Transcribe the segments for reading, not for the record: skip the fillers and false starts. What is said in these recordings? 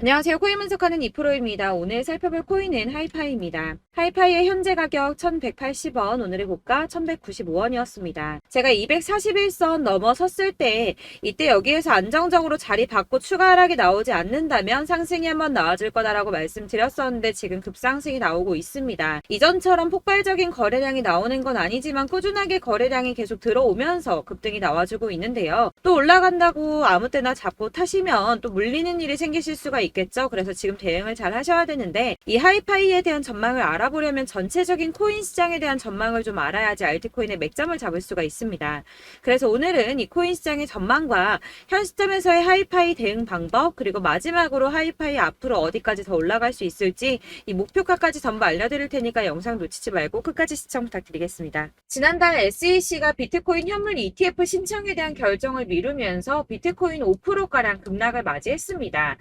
안녕하세요. 코인 분석하는 이프로입니다. 오늘 살펴볼 코인은 하이파이입니다. 하이파이의 현재 가격 1180원, 오늘의 고가 1195원이었습니다. 제가 241선 넘어섰을 때 이때 여기에서 안정적으로 자리 받고 추가 하락이 나오지 않는다면 상승이 한번 나와줄 거다라고 말씀드렸었는데 지금 급상승이 나오고 있습니다. 이전처럼 폭발적인 거래량이 나오는 건 아니지만 꾸준하게 거래량이 계속 들어오면서 급등이 나와주고 있는데요. 또 올라간다고 아무 때나 잡고 타시면 또 물리는 일이 생기실 수가 있겠죠. 그래서 지금 대응을 잘 하셔야 되는데 이 하이파이에 대한 전망을 알아보려면 전체적인 코인 시장에 대한 전망을 좀 알아야지 알트코인의 맥점을 잡을 수가 있습니다. 그래서 오늘은 이 코인 시장의 전망과 현 시점에서의 하이파이 대응 방법, 그리고 마지막으로 하이파이 앞으로 어디까지 더 올라갈 수 있을지 이 목표가까지 전부 알려드릴 테니까 영상 놓치지 말고 끝까지 시청 부탁드리겠습니다. 지난달 SEC가 비트코인 현물 ETF 신청에 대한 결정을 미루면서 비트코인 5%가량 급락을 맞이했습니다.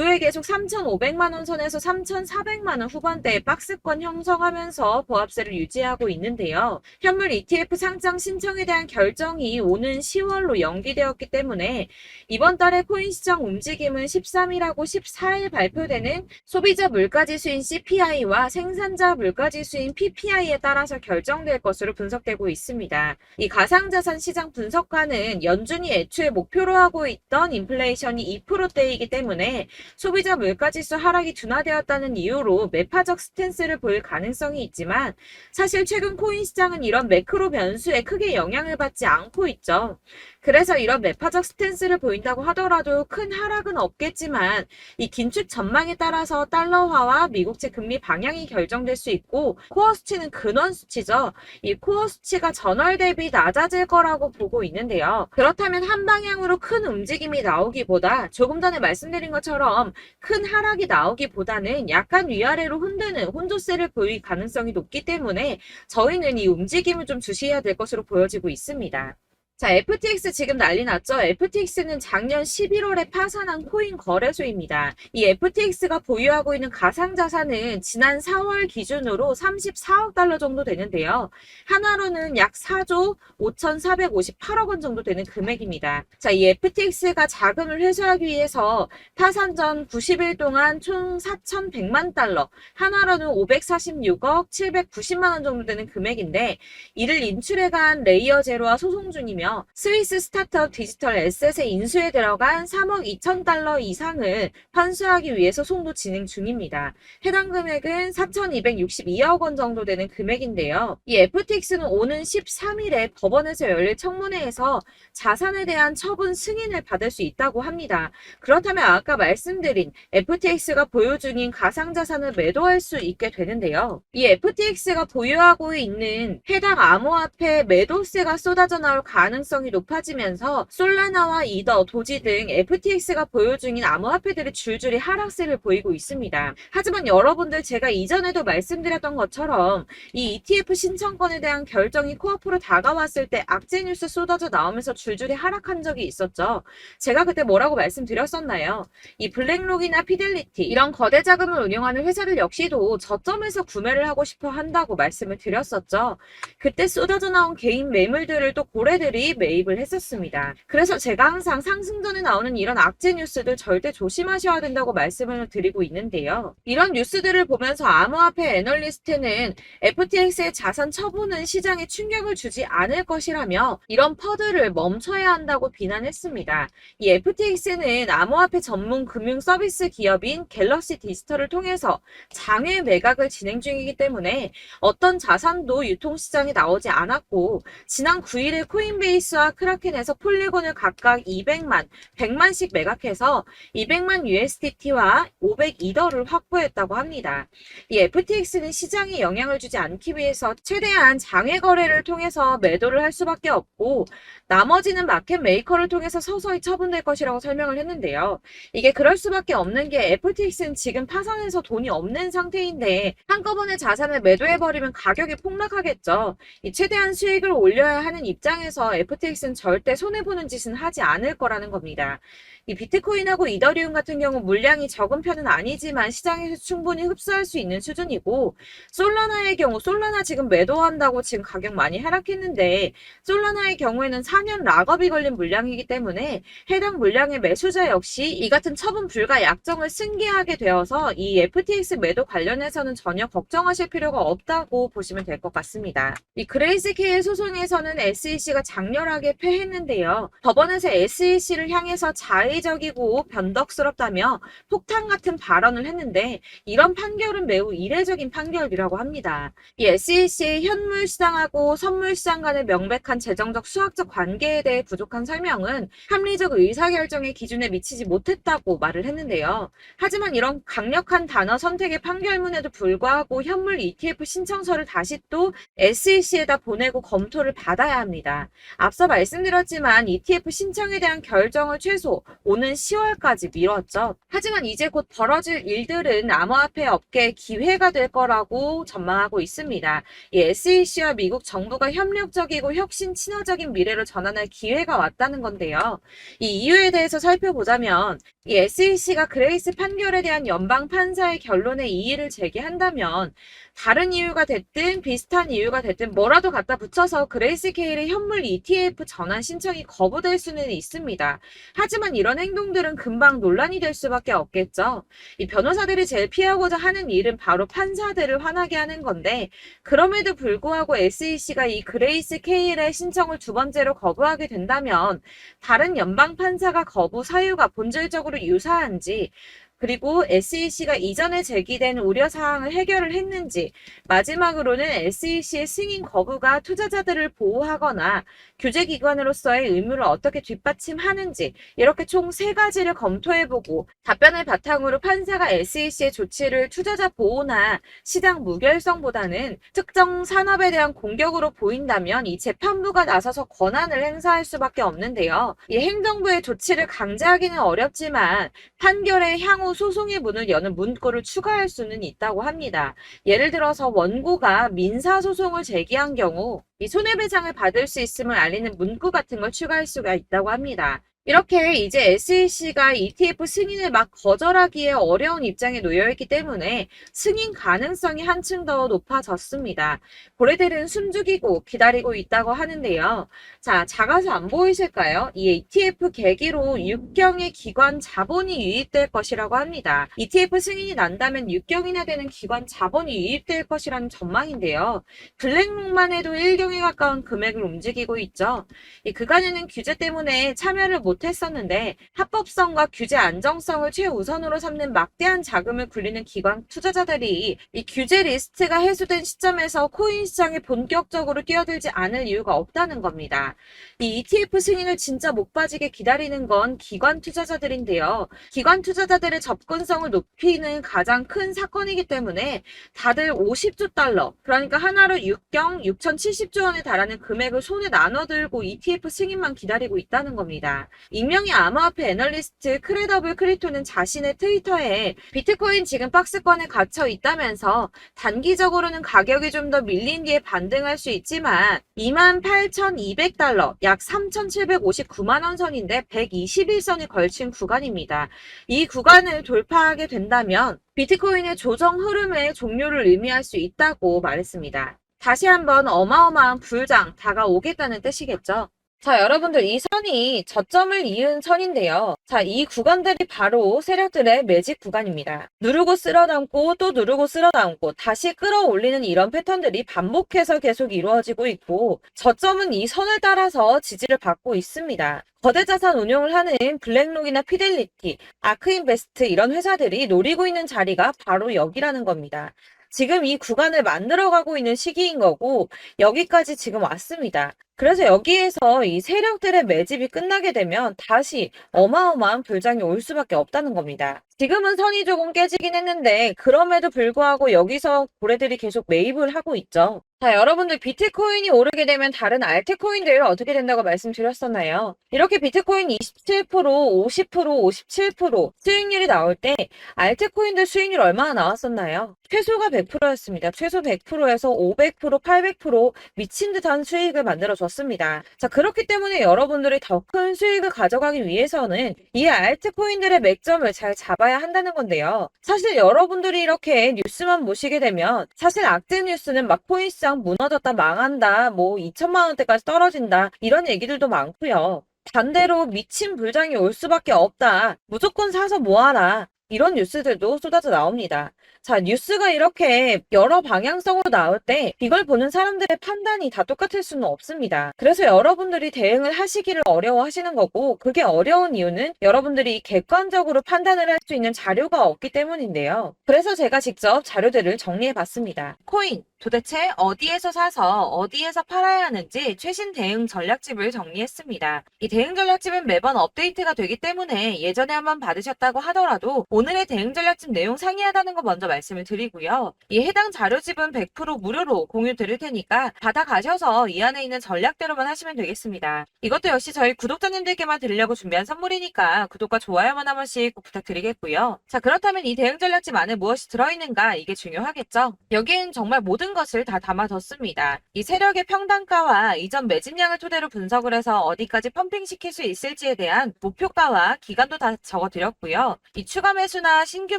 이후에 계속 3,500만원 선에서 3,400만원 후반대의 박스권 형성하면서 보합세를 유지하고 있는데요. 현물 ETF 상장 신청에 대한 결정이 오는 10월로 연기되었기 때문에 이번 달의 코인 시장 움직임은 13일하고 14일 발표되는 소비자 물가지수인 CPI와 생산자 물가지수인 PPI에 따라서 결정될 것으로 분석되고 있습니다. 이 가상자산 시장 분석가는 연준이 애초에 목표로 하고 있던 인플레이션이 2%대이기 때문에 소비자 물가지수 하락이 둔화되었다는 이유로 매파적 스탠스를 보일 가능성이 있지만 사실 최근 코인 시장은 이런 매크로 변수에 크게 영향을 받지 않고 있죠. 그래서 이런 매파적 스탠스를 보인다고 하더라도 큰 하락은 없겠지만 이 긴축 전망에 따라서 달러화와 미국채 금리 방향이 결정될 수 있고 코어 수치는 근원 수치죠. 이 코어 수치가 전월 대비 낮아질 거라고 보고 있는데요. 그렇다면 한 방향으로 큰 움직임이 나오기보다 조금 전에 말씀드린 것처럼 큰 하락이 나오기보다는 약간 위아래로 흔드는 혼조세를 보일 가능성이 높기 때문에 저희는 이 움직임을 좀 주시해야 될 것으로 보여지고 있습니다. 자, FTX 지금 난리 났죠? FTX는 작년 11월에 파산한 코인 거래소입니다. 이 FTX가 보유하고 있는 가상자산은 지난 4월 기준으로 34억 달러 정도 되는데요. 하나로는 약 4조 5,458억 원 정도 되는 금액입니다. 자, 이 FTX가 자금을 회수하기 위해서 파산 전 90일 동안 총 4,100만 달러, 하나로는 546억 790만 원 정도 되는 금액인데 이를 인출해간 레이어 제로와 소송 중이며 스위스 스타트업 디지털 에셋의 인수에 들어간 3억 2천 달러 이상을 환수하기 위해 소송도 진행 중입니다. 해당 금액은 4,262억 원 정도 되는 금액인데요. 이 FTX는 오는 13일에 법원에서 열릴 청문회에서 자산에 대한 처분 승인을 받을 수 있다고 합니다. 그렇다면 아까 말씀드린 FTX가 보유 중인 가상자산을 매도할 수 있게 되는데요. 이 FTX가 보유하고 있는 해당 암호화폐 매도세가 쏟아져 나올 가능성이 높아지면서 솔라나와 이더, 도지 등 FTX가 보유 중인 암호화폐들이 줄줄이 하락세를 보이고 있습니다. 하지만 여러분들 제가 이전에도 말씀드렸던 것처럼 이 ETF 신청권에 대한 결정이 코앞으로 다가왔을 때 악재 뉴스 쏟아져 나오면서 줄줄이 하락한 적이 있었죠. 제가 그때 뭐라고 말씀드렸었나요? 이 블랙록이나 피델리티 이런 거대 자금을 운영하는 회사들 역시도 저점에서 구매를 하고 싶어 한다고 말씀을 드렸었죠. 그때 쏟아져 나온 개인 매물들을 또 고래들이 매입을 했었습니다. 그래서 제가 항상 상승전에 나오는 이런 악재 뉴스들 절대 조심하셔야 된다고 말씀을 드리고 있는데요. 이런 뉴스들을 보면서 암호화폐 애널리스트는 FTX의 자산 처분은 시장에 충격을 주지 않을 것이라며 이런 퍼들을 멈춰야 한다고 비난했습니다. 이 FTX는 암호화폐 전문 금융 서비스 기업인 갤럭시 디지털을 통해서 장외 매각을 진행 중이기 때문에 어떤 자산도 유통시장에 나오지 않았고 지난 9일에 코인베이스와 크라켄에서 폴리곤을 각각 200만, 100만씩 매각해서 200만 USDT와 500이더를 확보했다고 합니다. 이 FTX는 시장에 영향을 주지 않기 위해서 최대한 장외 거래를 통해서 매도를 할 수밖에 없고 나머지는 마켓 메이커를 통해서 서서히 처분될 것이라고 설명을 했는데요. 이게 그럴 수밖에 없는 게 FTX는 지금 파산해서 돈이 없는 상태인데 한꺼번에 자산을 매도해버리면 가격이 폭락하겠죠. 이 최대한 수익을 올려야 하는 입장에서 FTX는 절대 손해보는 짓은 하지 않을 거라는 겁니다. 이 비트코인하고 이더리움 같은 경우 물량이 적은 편은 아니지만 시장에서 충분히 흡수할 수 있는 수준이고, 솔라나의 경우 솔라나 지금 매도한다고 지금 가격 많이 하락했는데, 솔라나의 경우에는 4년 락업이 걸린 물량이기 때문에 해당 물량의 매수자 역시 이 같은 처분 불가 약정을 승계하게 되어서 이 FTX 매도 관련해서는 전혀 걱정하실 필요가 없다고 보시면 될 것 같습니다. 이 그레이스케일 소송에서는 SEC가 장렬하게 패했는데요. 법원에서 SEC를 향해서 자의적이고 변덕스럽다며 폭탄 같은 발언을 했는데, 이런 판결은 매우 이례적인 판결이라고 합니다. 이 SEC의 현물 시장하고 선물 시장 간의 명백한 재정적 수학적 관계에 대해 부족한 설명은 합리적 의사결정의 기준에 미치지 못했다고 말을 했는데요. 하지만 이런 강력한 단어 선택의 판결문에도 불구하고 현물 ETF 신청서를 다시 또 SEC에다 보내고 검토를 받아야 합니다. 앞서 말씀드렸지만 ETF 신청에 대한 결정을 최소 오는 10월까지 미뤘죠. 하지만 이제 곧 벌어질 일들은 암호화폐 업계의 기회가 될 거라고 전망하고 있습니다. 이 SEC와 미국 정부가 협력적이고 혁신 친화적인 미래로 전환할 기회가 왔다는 건데요. 이 이유에 대해서 살펴보자면, 이 SEC가 그레이스 판결에 대한 연방 판사의 결론에 이의를 제기한다면 다른 이유가 됐든 비슷한 이유가 됐든 뭐라도 갖다 붙여서 그레이스케일의 현물 ETF 전환 신청이 거부될 수는 있습니다. 하지만 이런 행동들은 금방 논란이 될 수밖에 없겠죠. 이 변호사들이 제일 피하고자 하는 일은 바로 판사들을 화나게 하는 건데, 그럼에도 불구하고 SEC가 이 그레이스케일의 신청을 두 번째로 거부하게 된다면 다른 연방 판사가 거부 사유가 본질적으로 유사한지, 그리고 SEC가 이전에 제기된 우려사항을 해결을 했는지, 마지막으로는 SEC의 승인 거부가 투자자들을 보호하거나 규제기관으로서의 의무를 어떻게 뒷받침하는지, 이렇게 총 3가지를 검토해보고 답변을 바탕으로 판사가 SEC의 조치를 투자자 보호나 시장 무결성보다는 특정 산업에 대한 공격으로 보인다면 이 재판부가 나서서 권한을 행사할 수밖에 없는데요. 이 행정부의 조치를 강제하기는 어렵지만 판결의 향후 소송의 문을 여는 문구를 추가할 수는 있다고 합니다. 예를 들어서 원고가 민사소송을 제기한 경우 이 손해배상을 받을 수 있음을 알리는 문구 같은 걸 추가할 수가 있다고 합니다. 이렇게 이제 SEC가 ETF 승인을 막 거절하기에 어려운 입장에 놓여있기 때문에 승인 가능성이 한층 더 높아졌습니다. 고래들은 숨죽이고 기다리고 있다고 하는데요. 자, 작아서 안 보이실까요? 이 ETF 계기로 6경의 기관 자본이 유입될 것이라고 합니다. ETF 승인이 난다면 6경이나 되는 기관 자본이 유입될 것이라는 전망인데요. 블랙록만 해도 1경에 가까운 금액을 움직이고 있죠. 이 그간에는 규제 때문에 참여를 못했었는데 합법성과 규제 안정성을 최우선으로 삼는 막대한 자금을 굴리는 기관 투자자들이 이 규제 리스트가 해소된 시점에서 코인 시장에 본격적으로 뛰어들지 않을 이유가 없다는 겁니다. 이 ETF 승인을 진짜 목 빠지게 기다리는 건 기관 투자자들인데요. 기관 투자자들의 접근성을 높이는 가장 큰 사건이기 때문에 다들 50조 달러, 그러니까 하나로 6경 6,070조 원에 달하는 금액을 손에 나눠들고 ETF 승인만 기다리고 있다는 겁니다. 익명의 암호화폐 애널리스트 크레더블 크리토는 자신의 트위터에 비트코인 지금 박스권에 갇혀 있다면서 단기적으로는 가격이 좀 더 밀린 뒤에 반등할 수 있지만 28,200달러, 약 3,759만 원 선인데 121선이 걸친 구간입니다. 이 구간을 돌파하게 된다면 비트코인의 조정 흐름의 종료를 의미할 수 있다고 말했습니다. 다시 한번 어마어마한 불장 다가오겠다는 뜻이겠죠. 자, 여러분들 이 선이 저점을 이은 선인데요. 자, 이 구간들이 바로 세력들의 매직 구간입니다. 누르고 쓸어담고 또 누르고 쓸어담고 다시 끌어올리는 이런 패턴들이 반복해서 계속 이루어지고 있고, 저점은 이 선을 따라서 지지를 받고 있습니다. 거대 자산 운용을 하는 블랙록이나 피델리티, 아크인베스트 이런 회사들이 노리고 있는 자리가 바로 여기라는 겁니다. 지금 이 구간을 만들어가고 있는 시기인 거고 여기까지 지금 왔습니다. 그래서 여기에서 이 세력들의 매집이 끝나게 되면 다시 어마어마한 불장이 올 수밖에 없다는 겁니다. 지금은 선이 조금 깨지긴 했는데 그럼에도 불구하고 여기서 고래들이 계속 매입을 하고 있죠. 자, 여러분들 비트코인이 오르게 되면 다른 알트코인들 어떻게 된다고 말씀드렸었나요? 이렇게 비트코인 27%, 50%, 57% 수익률이 나올 때 알트코인들 수익률 얼마나 나왔었나요? 최소가 100%였습니다. 최소 100%에서 500%, 800% 미친 듯한 수익을 만들어줬습니다. 줬습니다. 자, 그렇기 때문에 여러분들이 더 큰 수익을 가져가기 위해서는 이 알트코인들의 맥점을 잘 잡아야 한다는 건데요. 사실 여러분들이 이렇게 뉴스만 보시게 되면 사실 악재 뉴스는 막 코인시장 무너졌다, 망한다, 뭐 2천만 원대까지 떨어진다 이런 얘기들도 많고요. 반대로 미친 불장이 올 수밖에 없다. 무조건 사서 모아라. 이런 뉴스들도 쏟아져 나옵니다. 자, 뉴스가 이렇게 여러 방향성으로 나올 때 이걸 보는 사람들의 판단이 다 똑같을 수는 없습니다. 그래서 여러분들이 대응을 하시기를 어려워하시는 거고, 그게 어려운 이유는 여러분들이 객관적으로 판단을 할 수 있는 자료가 없기 때문인데요. 그래서 제가 직접 자료들을 정리해 봤습니다. 코인 도대체 어디에서 사서 어디에서 팔아야 하는지 최신 대응 전략집을 정리했습니다. 이 대응 전략집은 매번 업데이트가 되기 때문에 예전에 한번 받으셨다고 하더라도 오늘의 대응 전략집 내용 상이하다는 거 먼저 말씀을 드리고요. 이 해당 자료집은 100% 무료로 공유 드릴 테니까 받아가셔서 이 안에 있는 전략대로만 하시면 되겠습니다. 이것도 역시 저희 구독자님들께만 드리려고 준비한 선물이니까 구독과 좋아요만 한 번씩 꼭 부탁드리겠고요. 자, 그렇다면 이 대응 전략집 안에 무엇이 들어있는가, 이게 중요하겠죠? 여기엔 정말 모든 것을 다 담아뒀습니다. 이 세력의 평단가와 이전 매집량을 토대로 분석을 해서 어디까지 펌핑시킬 수 있을지에 대한 목표가와 기간도 다 적어드렸고요. 이 추가 매수나 신규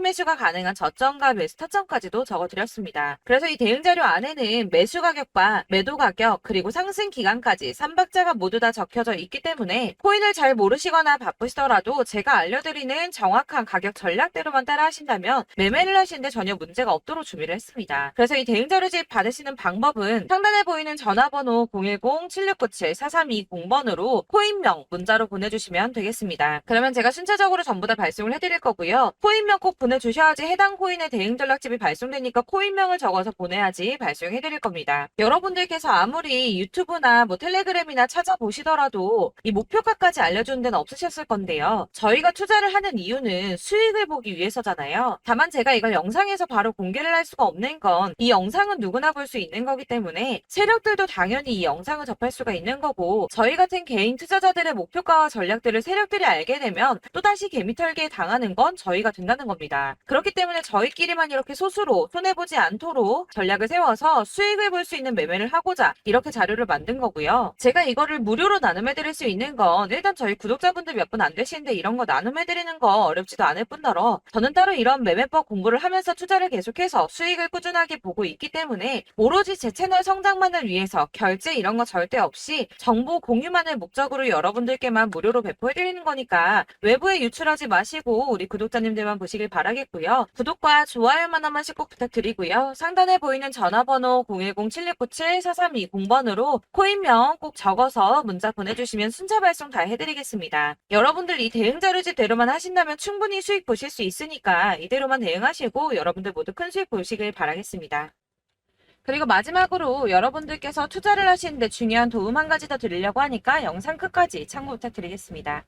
매수가 가능한 저점과 매수 타점까지도 적어드렸습니다. 그래서 이 대응 자료 안에는 매수 가격과 매도 가격 그리고 상승 기간까지 3박자가 모두 다 적혀져 있기 때문에 코인을 잘 모르시거나 바쁘시더라도 제가 알려드리는 정확한 가격 전략대로만 따라 하신다면 매매를 하시는데 전혀 문제가 없도록 준비를 했습니다. 그래서 이 대응 자료집 받으시는 방법은 상단에 보이는 전화번호 010-7697-4320번으로 코인명 문자로 보내주시면 되겠습니다. 그러면 제가 순차적으로 전부 다 발송을 해드릴 거고요. 코인명 꼭 보내주셔야지 해당 코인의 대응 전략집이 발송되니까 코인명을 적어서 보내야지 발송해드릴 겁니다. 여러분들께서 아무리 유튜브나 뭐 텔레그램이나 찾아보시더라도 이 목표가까지 알려주는 데는 없으셨을 건데요. 저희가 투자를 하는 이유는 수익을 보기 위해서잖아요. 다만 제가 이걸 영상에서 바로 공개를 할 수가 없는 건 이 영상은 누구나 볼 수 있는 거기 때문에 세력들도 당연히 이 영상을 접할 수가 있는 거고, 저희 같은 개인 투자자들의 목표가와 전략들을 세력들이 알게 되면 또다시 개미털기에 당하는 건 저희가 된다는 겁니다. 그렇기 때문에 저희끼리만 이렇게 소수로 손해보지 않도록 전략을 세워서 수익을 볼 수 있는 매매를 하고자 이렇게 자료를 만든 거고요. 제가 이거를 무료로 나눔해드릴 수 있는 건 일단 저희 구독자분들 몇 분 안 되시는데 이런 거 나눔해드리는 거 어렵지도 않을 뿐더러 저는 따로 이런 매매법 공부를 하면서 투자를 계속해서 수익을 꾸준하게 보고 있기 때문에 오로지 제 채널 성장만을 위해서 결제 이런 거 절대 없이 정보 공유만을 목적으로 여러분들께만 무료로 배포해드리는 거니까 외부에 유출하지 마시고 우리 구독자님들만 보시길 바라겠고요. 구독과 좋아요만 한 번씩 꼭 부탁드리고요. 상단에 보이는 전화번호 010-7697-4320번으로 코인명 꼭 적어서 문자 보내주시면 순차 발송 다 해드리겠습니다. 여러분들 이 대응 자료집대로만 하신다면 충분히 수익 보실 수 있으니까 이대로만 대응하시고 여러분들 모두 큰 수익 보시길 바라겠습니다. 그리고 마지막으로 여러분들께서 투자를 하시는데 중요한 도움 한 가지 더 드리려고 하니까 영상 끝까지 참고 부탁드리겠습니다.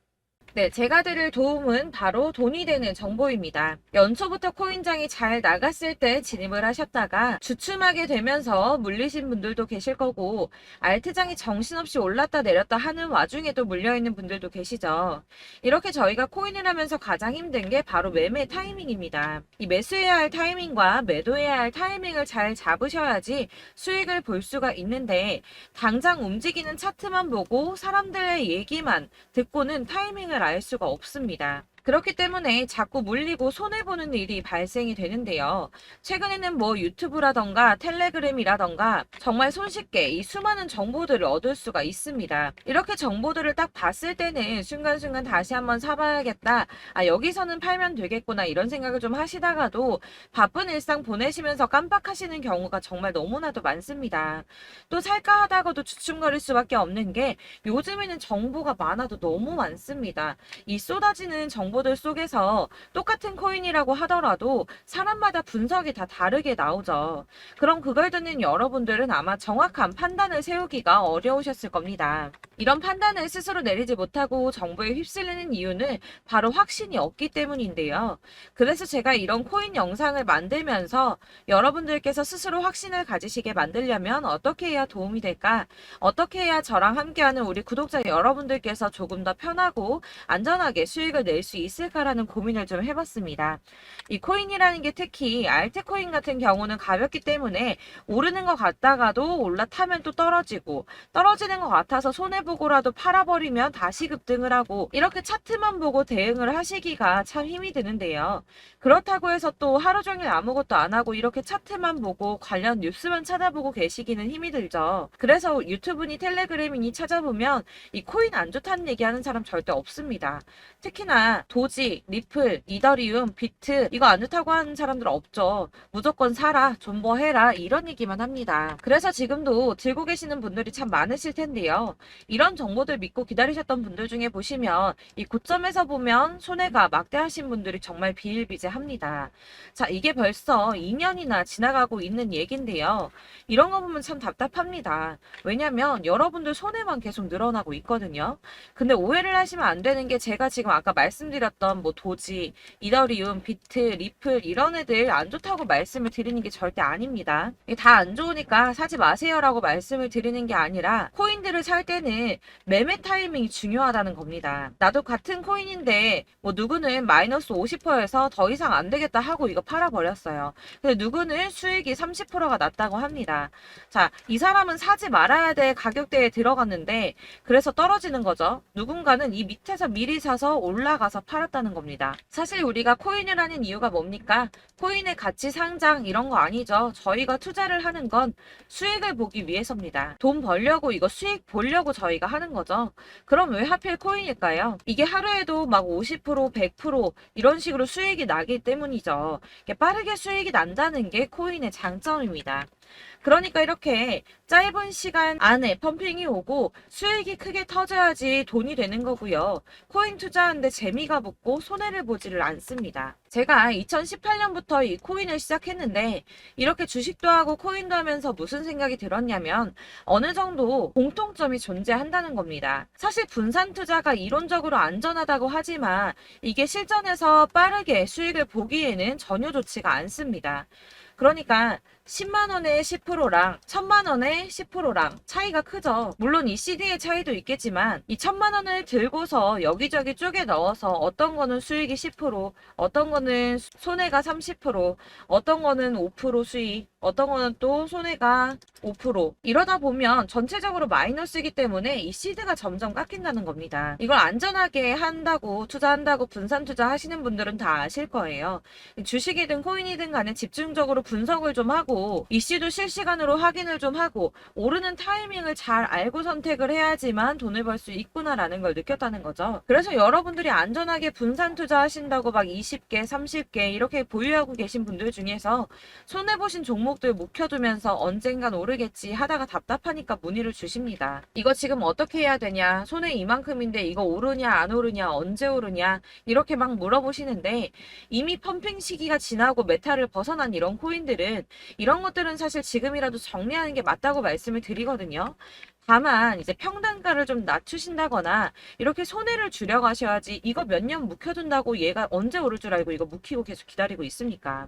네, 제가 드릴 도움은 바로 돈이 되는 정보입니다. 연초부터 코인장이 잘 나갔을 때 진입을 하셨다가 주춤하게 되면서 물리신 분들도 계실 거고, 알트장이 정신없이 올랐다 내렸다 하는 와중에도 물려있는 분들도 계시죠. 이렇게 저희가 코인을 하면서 가장 힘든 게 바로 매매 타이밍입니다. 이 매수해야 할 타이밍과 매도해야 할 타이밍을 잘 잡으셔야지 수익을 볼 수가 있는데, 당장 움직이는 차트만 보고 사람들의 얘기만 듣고는 타이밍을 알 수가 없습니다. 그렇기 때문에 자꾸 물리고 손해보는 일이 발생이 되는데요. 최근에는 뭐 유튜브라던가 텔레그램이라던가 정말 손쉽게 이 수많은 정보들을 얻을 수가 있습니다. 이렇게 정보들을 딱 봤을 때는 순간순간 다시 한번 사봐야겠다, 아 여기서는 팔면 되겠구나 이런 생각을 좀 하시다가도 바쁜 일상 보내시면서 깜빡하시는 경우가 정말 너무나도 많습니다. 또 살까 하다가도 주춤거릴 수밖에 없는 게 요즘에는 정보가 많아도 너무 많습니다. 이 쏟아지는 정보들 속에서 똑같은 코인이라고 하더라도 사람마다 분석이 다 다르게 나오죠. 그럼 그걸 듣는 여러분들은 아마 정확한 판단을 세우기가 어려우셨을 겁니다. 이런 판단을 스스로 내리지 못하고 정보에 휩쓸리는 이유는 바로 확신이 없기 때문인데요. 그래서 제가 이런 코인 영상을 만들면서 여러분들께서 스스로 확신을 가지시게 만들려면 어떻게 해야 도움이 될까? 어떻게 해야 저랑 함께하는 우리 구독자 여러분들께서 조금 더 편하고 안전하게 수익을 낼 수 있을까라는 고민을 좀 해봤습니다. 이 코인이라는 게 특히 알트코인 같은 경우는 가볍기 때문에 오르는 것 같다가도 올라타면 또 떨어지고, 떨어지는 것 같아서 손해보고라도 팔아버리면 다시 급등을 하고, 이렇게 차트만 보고 대응을 하시기가 참 힘이 드는데요. 그렇다고 해서 또 하루 종일 아무것도 안 하고 이렇게 차트만 보고 관련 뉴스만 찾아보고 계시기는 힘이 들죠. 그래서 유튜브니 텔레그램이니 찾아보면 이 코인 안 좋다는 얘기하는 사람 절대 없습니다. 특히나 도지, 리플, 이더리움, 비트 이거 안 좋다고 하는 사람들 없죠. 무조건 사라, 존버해라 이런 얘기만 합니다. 그래서 지금도 들고 계시는 분들이 참 많으실 텐데요. 이런 정보들 믿고 기다리셨던 분들 중에 보시면 이 고점에서 보면 손해가 막대하신 분들이 정말 비일비재합니다. 자, 이게 벌써 2년이나 지나가고 있는 얘긴데요. 이런 거 보면 참 답답합니다. 왜냐면 여러분들 손해만 계속 늘어나고 있거든요. 근데 오해를 하시면 안 되는 게 제가 지금 아까 말씀드렸던 뭐 도지, 이더리움, 비트, 리플 이런 애들 안 좋다고 말씀을 드리는 게 절대 아닙니다. 다 안 좋으니까 사지 마세요라고 말씀을 드리는 게 아니라 코인들을 살 때는 매매 타이밍이 중요하다는 겁니다. 나도 같은 코인인데 뭐 누구는 마이너스 50%에서 더 이상 안 되겠다 하고 이거 팔아버렸어요. 근데 누구는 수익이 30%가 났다고 합니다. 자, 이 사람은 사지 말아야 될 가격대에 들어갔는데 그래서 떨어지는 거죠. 누군가는 이 밑에서 미리 사서 올라가서 팔았다는 겁니다. 사실 우리가 코인을 하는 이유가 뭡니까? 코인의 가치 상장 이런 거 아니죠. 저희가 투자를 하는 건 수익을 보기 위해서입니다. 돈 벌려고 이거 수익 보려고 저희가 하는 거죠. 그럼 왜 하필 코인일까요? 이게 하루에도 막 50%, 100% 이런 식으로 수익이 나기 때문이죠. 빠르게 수익이 난다는 게 코인의 장점입니다. 그러니까 이렇게 짧은 시간 안에 펌핑이 오고 수익이 크게 터져야지 돈이 되는 거고요. 코인 투자하는데 재미가 붙고 손해를 보지를 않습니다. 제가 2018년부터 이 코인을 시작했는데 이렇게 주식도 하고 코인도 하면서 무슨 생각이 들었냐면 어느 정도 공통점이 존재한다는 겁니다. 사실 분산 투자가 이론적으로 안전하다고 하지만 이게 실전에서 빠르게 수익을 보기에는 전혀 좋지가 않습니다. 그러니까 10만 원의 10%랑 1000만 원의 10%랑 차이가 크죠. 물론 이 CD의 차이도 있겠지만 이 1000만 원을 들고서 여기저기 쪼개 넣어서 어떤 거는 수익이 10%, 어떤 거는 손해가 30%, 어떤 거는 5% 수익, 어떤 거는 또 손해가 5% 이러다 보면 전체적으로 마이너스이기 때문에 이 시드가 점점 깎인다는 겁니다. 이걸 안전하게 한다고 투자한다고 분산 투자하시는 분들은 다 아실 거예요. 주식이든 코인이든 간에 집중적으로 분석을 좀 하고 이슈도 실시간으로 확인을 좀 하고 오르는 타이밍을 잘 알고 선택을 해야지만 돈을 벌 수 있구나라는 걸 느꼈다는 거죠. 그래서 여러분들이 안전하게 분산 투자하신다고 막 20개, 30개 이렇게 보유하고 계신 분들 중에서 손해보신 종목들 묵혀두면서 언젠간 오르겠지 하다가 답답하니까 문의를 주십니다. 이거 지금 어떻게 해야 되냐? 손해 이만큼인데 이거 오르냐 안 오르냐 언제 오르냐 이렇게 막 물어보시는데 이미 펌핑 시기가 지나고 메타를 벗어난 이런 코인들은 이런 것들은 사실 지금이라도 정리하는 게 맞다고 말씀을 드리거든요. 다만 이제 평단가를 좀 낮추신다거나 이렇게 손해를 줄여가셔야지 이거 몇 년 묵혀둔다고 얘가 언제 오를 줄 알고 이거 묵히고 계속 기다리고 있습니까?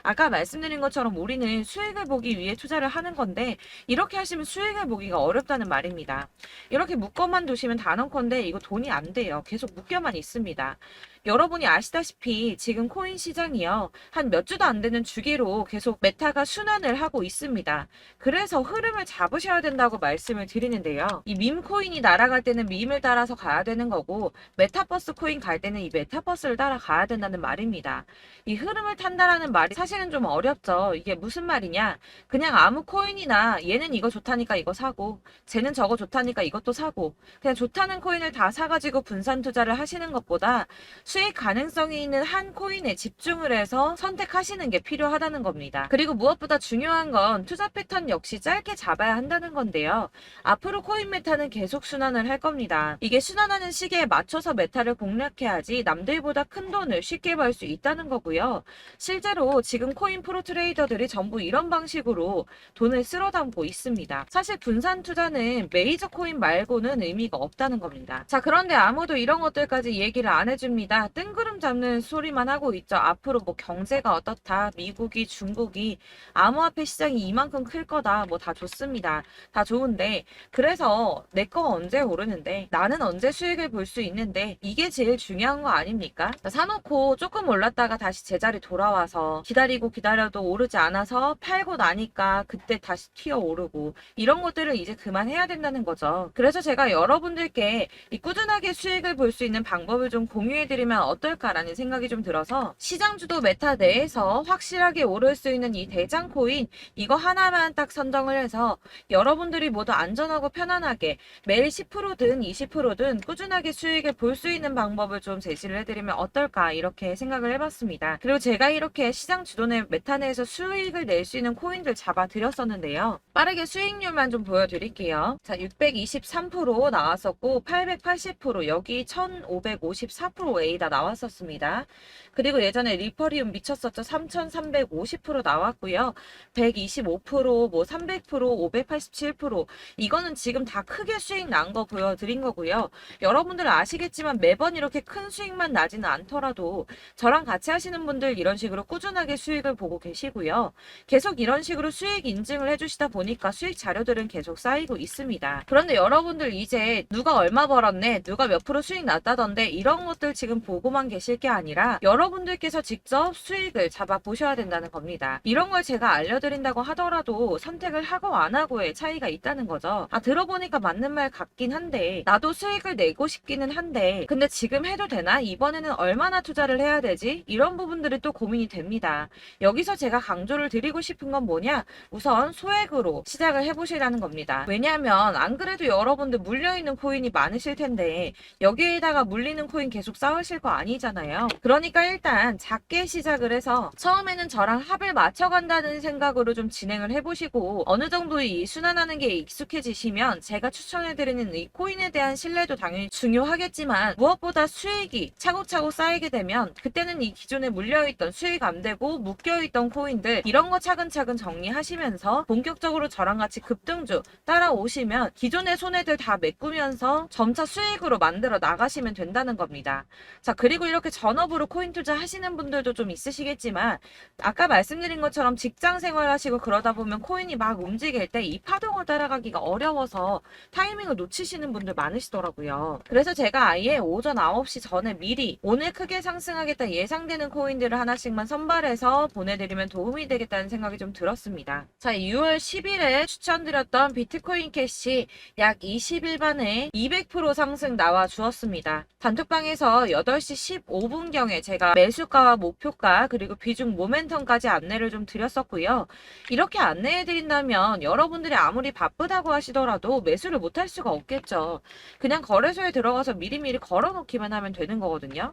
아까 말씀드린 것처럼 우리는 수익을 보기 위해 투자를 하는 건데 이렇게 하시면 수익을 보기가 어렵다는 말입니다. 이렇게 묶어만 두시면 단언컨대 이거 돈이 안 돼요. 계속 묶여만 있습니다. 여러분이 아시다시피 지금 코인 시장이요. 한 몇 주도 안 되는 주기로 계속 메타가 순환을 하고 있습니다. 그래서 흐름을 잡으셔야 된다고 말씀을 드리는데요. 이 밈 코인이 날아갈 때는 밈을 따라서 가야 되는 거고 메타버스 코인 갈 때는 이 메타버스를 따라가야 된다는 말입니다. 이 흐름을 탄다라는 말이 사실은 좀 어렵죠. 이게 무슨 말이냐? 그냥 아무 코인이나 얘는 이거 좋다니까 이거 사고 쟤는 저거 좋다니까 이것도 사고 그냥 좋다는 코인을 다 사가지고 분산 투자를 하시는 것보다 수익 가능성이 있는 한 코인에 집중을 해서 선택하시는 게 필요하다는 겁니다. 그리고 무엇보다 중요한 건 투자 패턴 역시 짧게 잡아야 한다는 건데요. 앞으로 코인 메타는 계속 순환을 할 겁니다. 이게 순환하는 시기에 맞춰서 메타를 공략해야지 남들보다 큰 돈을 쉽게 벌 수 있다는 거고요. 실제로 지금 코인 프로 트레이더들이 전부 이런 방식으로 돈을 쓸어 담고 있습니다. 사실 분산 투자는 메이저 코인 말고는 의미가 없다는 겁니다. 자, 그런데 아무도 이런 것들까지 얘기를 안 해줍니다. 우리가 뜬구름 잡는 소리만 하고 있죠. 앞으로 뭐 경제가 어떻다, 미국이, 중국이, 암호화폐 시장이 이만큼 클 거다, 뭐 다 좋습니다. 다 좋은데, 그래서 내 거 언제 오르는데, 나는 언제 수익을 볼 수 있는데, 이게 제일 중요한 거 아닙니까? 사놓고 조금 올랐다가 다시 제자리 돌아와서 기다리고 기다려도 오르지 않아서 팔고 나니까 그때 다시 튀어 오르고, 이런 것들을 이제 그만해야 된다는 거죠. 그래서 제가 여러분들께 이 꾸준하게 수익을 볼 수 있는 방법을 좀 공유해드리면 어떨까라는 생각이 좀 들어서, 시장주도 메타 내에서 확실하게 오를 수 있는 이 대장 코인, 이거 하나만 딱 선정을 해서 여러분들이 모두 안전하고 편안하게 매일 10%든 20%든 꾸준하게 수익을 볼 수 있는 방법을 좀 제시를 해드리면 어떨까, 이렇게 생각을 해봤습니다. 그리고 제가 이렇게 시장 주도내 메타 내에서 수익을 낼 수 있는 코인들 잡아드렸었는데요. 빠르게 수익률만 좀 보여드릴게요. 자, 623% 나왔었고 880%, 여기 1554%A다 나왔었습니다. 그리고 예전에 리퍼리움 미쳤었죠. 3350% 나왔고요. 125%, 뭐 300%, 587%, 이거는 지금 다 크게 수익 난 거 보여드린 거고요. 여러분들 아시겠지만 매번 이렇게 큰 수익만 나지는 않더라도 저랑 같이 하시는 분들 이런 식으로 꾸준하게 수익을 보고 계시고요. 계속 이런 식으로 수익 인증을 해주시다 보니까 수익 자료들은 계속 쌓이고 있습니다. 그런데 여러분들 이제 누가 얼마 벌었네, 누가 몇 프로 수익 났다던데, 이런 것들 지금 보고만 계실 게 아니라 여러분들께서 직접 수익을 잡아 보셔야 된다는 겁니다. 이런 걸 제가 알려드린다고 하더라도 선택을 하고 안 하고의 차이가 있다는 거죠. 들어보니까 맞는 말 같긴 한데, 나도 수익을 내고 싶기는 한데 근데 지금 해도 되나? 이번에는 얼마나 투자를 해야 되지? 이런 부분들이 또 고민이 됩니다. 여기서 제가 강조를 드리고 싶은 건 뭐냐? 우선 소액으로 시작을 해보시라는 겁니다. 왜냐하면 안 그래도 여러분들 물려있는 코인이 많으실 텐데 여기에다가 물리는 코인 계속 쌓으실 거 아니잖아요. 그러니까 일단 작게 시작을 해서 처음에는 저랑 합을 맞춰간다는 생각으로 좀 진행을 해보시고, 어느 정도 이 순환하는 게 익숙해지시면 제가 추천해드리는 이 코인에 대한 신뢰도 당연히 중요하겠지만, 무엇보다 수익이 차곡차곡 쌓이게 되면 그때는 이 기존에 물려있던 수익 안 되고 묶여있던 코인들, 이런 거 차근차근 정리하시면서 본격적으로 저랑 같이 급등주 따라오시면 기존의 손해들 다 메꾸면서 점차 수익으로 만들어 나가시면 된다는 겁니다. 자, 그리고 이렇게 전업으로 코인 투자 하시는 분들도 좀 있으시겠지만, 아까 말씀드린 것처럼 직장 생활 하시고 그러다 보면 코인이 막 움직일 때 이 파동을 따라가기가 어려워서 타이밍을 놓치시는 분들 많으시더라고요. 그래서 제가 아예 오전 9시 전에 미리 오늘 크게 상승하겠다 예상되는 코인들을 하나씩만 선발해서 보내드리면 도움이 되겠다는 생각이 좀 들었습니다. 자, 6월 10일에 추천드렸던 비트코인 캐시 약 20일 만에 200% 상승 나와 주었습니다. 단톡방에서 8시 15분경에 제가 매수가와 목표가 그리고 비중 모멘텀까지 안내를 좀 드렸었고요. 이렇게 안내해드린다면 여러분들이 아무리 바쁘다고 하시더라도 매수를 못할 수가 없겠죠. 그냥 거래소에 들어가서 미리미리 걸어놓기만 하면 되는 거거든요.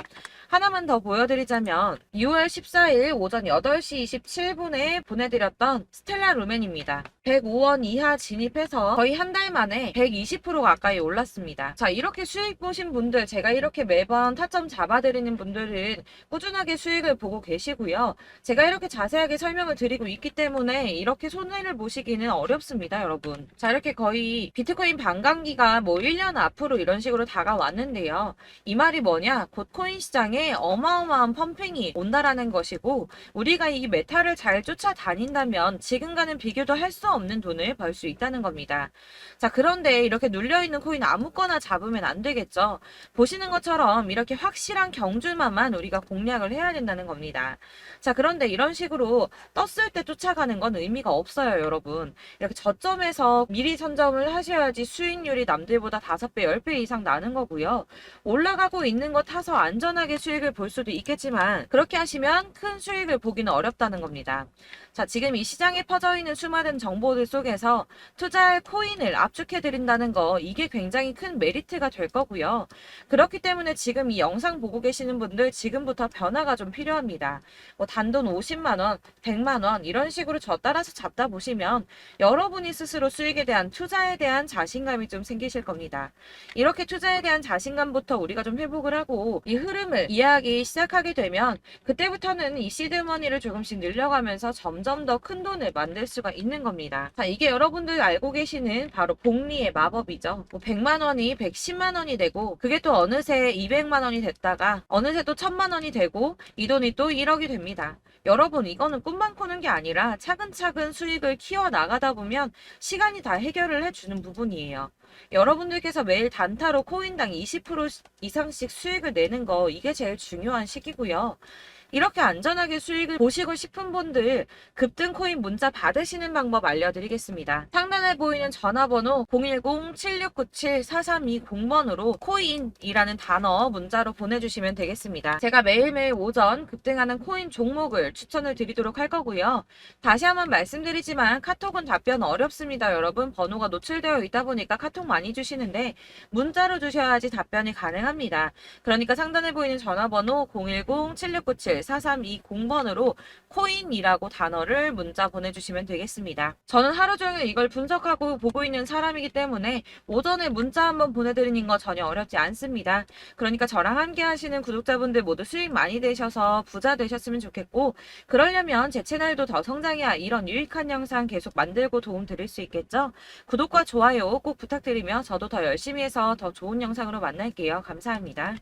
하나만 더 보여드리자면 6월 14일 오전 8시 27분에 보내드렸던 스텔라 루멘입니다. 105원 이하 진입해서 거의 한 달 만에 120% 가까이 올랐습니다. 자, 이렇게 수익 보신 분들, 제가 이렇게 매번 타점 잡아드리는 분들은 꾸준하게 수익을 보고 계시고요. 제가 이렇게 자세하게 설명을 드리고 있기 때문에 이렇게 손해를 보시기는 어렵습니다, 여러분. 자, 이렇게 거의 비트코인 반감기가 뭐 1년 앞으로 이런 식으로 다가왔는데요. 이 말이 뭐냐? 곧 코인 시장에 어마어마한 펌핑이 온다라는 것이고, 우리가 이 메타를 잘 쫓아다닌다면 지금과는 비교도 할 수 없는 돈을 벌 수 있다는 겁니다. 자, 그런데 이렇게 눌려있는 코인 아무거나 잡으면 안 되겠죠. 보시는 것처럼 이렇게 확실한 경주만만 우리가 공략을 해야 된다는 겁니다. 자, 그런데 이런 식으로 떴을 때 쫓아가는 건 의미가 없어요, 여러분. 이렇게 저점에서 미리 선점을 하셔야지 수익률이 남들보다 5배, 10배 이상 나는 거고요. 올라가고 있는 거 타서 안전하게 수익을 볼 수도 있겠지만 그렇게 하시면 큰 수익을 보기는 어렵다는 겁니다. 자, 지금 이 시장에 퍼져 있는 수많은 정보들 속에서 투자할 코인을 압축해드린다는 거, 이게 굉장히 큰 메리트가 될 거고요. 그렇기 때문에 지금 이 영상 보고 계시는 분들 지금부터 변화가 좀 필요합니다. 뭐 단돈 50만원, 100만원 이런 식으로 저 따라서 잡다 보시면 여러분이 스스로 수익에 대한, 투자에 대한 자신감이 좀 생기실 겁니다. 이렇게 투자에 대한 자신감부터 우리가 좀 회복을 하고 이 흐름을 이해하기 시작하게 되면 그때부터는 이 시드머니를 조금씩 늘려가면서 점점 더 큰 돈을 만들 수가 있는 겁니다. 자, 이게 여러분들 알고 계시는 바로 복리의 마법이죠. 뭐 100만원이 110만원이 되고 그게 또 어느새 200만원이 있다가 어느새 또 1,000만 원이 되고 이 돈이 또 1억이 됩니다. 여러분, 이거는 꿈만 꾸는 게 아니라 차근차근 수익을 키워 나가다 보면 시간이 다 해결을 해주는 부분이에요. 여러분들께서 매일 단타로 코인당 20% 이상씩 수익을 내는 거, 이게 제일 중요한 시기고요. 이렇게 안전하게 수익을 보시고 싶은 분들 급등 코인 문자 받으시는 방법 알려드리겠습니다. 상단에 보이는 전화번호 010-7697-4320번으로 코인이라는 단어 문자로 보내주시면 되겠습니다. 제가 매일매일 오전 급등하는 코인 종목을 추천을 드리도록 할 거고요. 다시 한번 말씀드리지만 카톡은 답변 어렵습니다. 여러분, 번호가 노출되어 있다 보니까 카톡 많이 주시는데 문자로 주셔야지 답변이 가능합니다. 그러니까 상단에 보이는 전화번호 010-7697-4320번으로 코인이라고 단어를 문자 보내주시면 되겠습니다. 저는 하루 종일 이걸 분석하고 보고 있는 사람이기 때문에 오전에 문자 한번 보내드리는 거 전혀 어렵지 않습니다. 그러니까 저랑 함께 하시는 구독자분들 모두 수익 많이 되셔서 부자 되셨으면 좋겠고, 그러려면 제 채널도 더 성장해야 이런 유익한 영상 계속 만들고 도움 드릴 수 있겠죠? 구독과 좋아요 꼭 부탁드리며 저도 더 열심히 해서 더 좋은 영상으로 만날게요. 감사합니다.